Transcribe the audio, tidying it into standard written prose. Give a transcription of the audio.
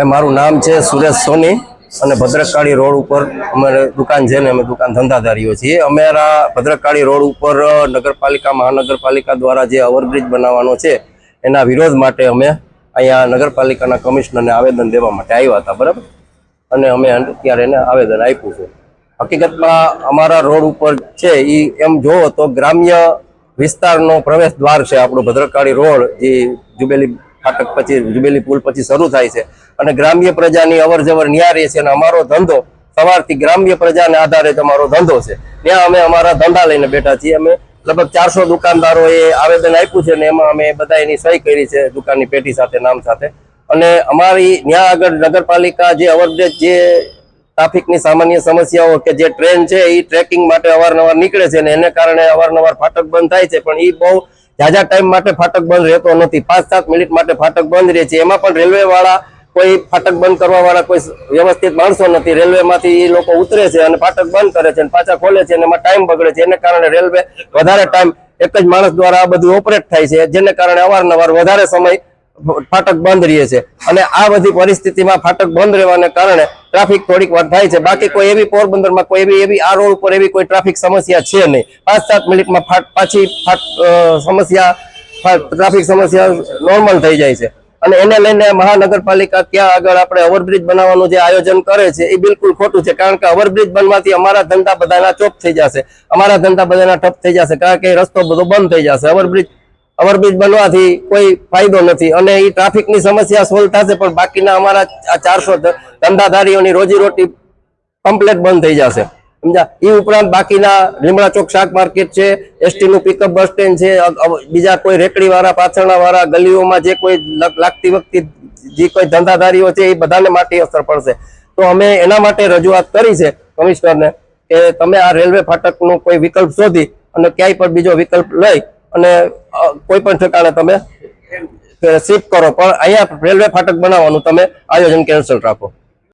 મારું નામ છે સુરેશ સોની અને ભદ્રકાળી રોડ ઉપર અમારે દુકાન છે ને અમે દુકાન ધંધાદારીઓ છીએ। અમારા ભદ્રકાળી રોડ ઉપર નગરપાલિકા મહાનગરપાલિકા દ્વારા જે ઓવરબ્રિજ બનાવવાનો છે એના વિરોધ માટે અમે અહીંયા નગરપાલિકાના કમિશનરને આવેદન દેવા માટે આવ્યા હતા, બરાબર। અને અમે અત્યારે એને આવેદન આપ્યું છે। હકીકતમાં અમારા રોડ ઉપર છે એ એમ જોવો તો ગ્રામ્ય વિસ્તારનો પ્રવેશ દ્વાર છે આપણો ભદ્રકાળી રોડ, જે જુબેલી ફાટક પછી જુબેલી પુલ પછી શરૂ થાય છે અને ગ્રામ્ય પ્રજાની અવર જવર ન્યા રહે છે અને અમારો ધંધો સવારથી ગ્રામ્ય પ્રજાને આધારે જ અમારો ધંધો છે। ત્યાં અમે અમારા ધંધા લઈને બેઠા છીએ। અમે લગભગ 400 દુકાનદારોએ આવેદન આપ્યું છે ને એમાં અમે બધા એની સહી કરી છે દુકાનની પેટી સાથે, નામ સાથે। અને અમારી ત્યાં આગળ નગરપાલિકા જે ઓવરબ્રિજ જે ટ્રાફિકની સામાન્ય સમસ્યાઓ કે જે ટ્રેન છે એ ટ્રેકિંગ માટે અવારનવાર નીકળે છે અને એને કારણે અવારનવાર ફાટક બંધ થાય છે, પણ એ બહુ ઝાઝા ટાઈમ માટે ફાટક બંધ રહેતો નથી। 5-7 મિનિટ માટે ફાટક બંધ રહે છે। એમાં પણ રેલવે વાળા કોઈ ફાટક બંધ કરવા વાળા કોઈ વ્યવસ્થિત માણસો નથી। રેલવે માંથી એ લોકો ઉતરે છે અને ફાટક બંધ કરે છે અને પાછા ખોલે છે અને એમાં ટાઈમ બગડે છે। એને કારણે રેલવે વધારે ટાઈમ એક જ માણસ દ્વારા આ બધું ઓપરેટ થાય છે, જેને કારણે અવારનવાર વધારે સમય ફાટક બંધ રહે છે। અને આ બધી પરિસ્થિતિમાં ફાટક બંધ રહેવાને કારણે ટ્રાફિક થોડીક વાર થાય છે। બાકી કોઈ એવી પોરબંદરમાં કોઈ એવી આ રોડ ઉપર એવી કોઈ ટ્રાફિક સમસ્યા છે નહીં। 5-7 મિનિટમાં પાછી ટ્રાફિક સમસ્યા નોર્મલ થઈ જાય છે। અને એને લઈને મહાનગરપાલિકા ક્યાં આગળ આપણે ઓવરબ્રિજ બનાવવાનું જે આયોજન કરે છે એ બિલકુલ ખોટું છે, કારણ કે ઓવરબ્રિજ બનવાથી અમારા ધંધા બધાના ચોપ થઈ જશે, અમારા ધંધા બધાના ઠપ થઈ જશે, કારણ કે રસ્તો બધો બંધ થઈ જશે। ઓવરબ્રિજ બનવાથી કોઈ ફાયદો નથી અને એ ટ્રાફિકની સમસ્યા સોલ્વ થશે, પણ બાકીના અમારા આ 400 ધંધાદારીઓની રોજીરોટી કમ્પ્લેટ બંધ થઈ જશે, સમજ્યા। એ ઉપરાંત બાકીના લીમડા ચોક શાક માર્કેટ છે, એસટી નું પિકઅપ બસ સ્ટેન્ડ છે, બીજા કોઈ રેકડી વાળા પાછળના વાળા ગલીઓમાં જે કોઈ લાગતી વખતે જે કોઈ ધંધાદારીઓ છે એ બધાને માટે અસર પડશે। તો અમે એના માટે રજૂઆત કરી છે કમિશનરને કે તમે આ રેલવે ફાટકનો કોઈ વિકલ્પ શોધી અને ક્યાંય પણ બીજો વિકલ્પ લઈ અને કોઈ પણ ઠેકાણે તમે શિફ્ટ કરો, પણ અહીંયા રેલવે ફાટક બનાવવાનું તમે આયોજન કેન્સલ રાખો।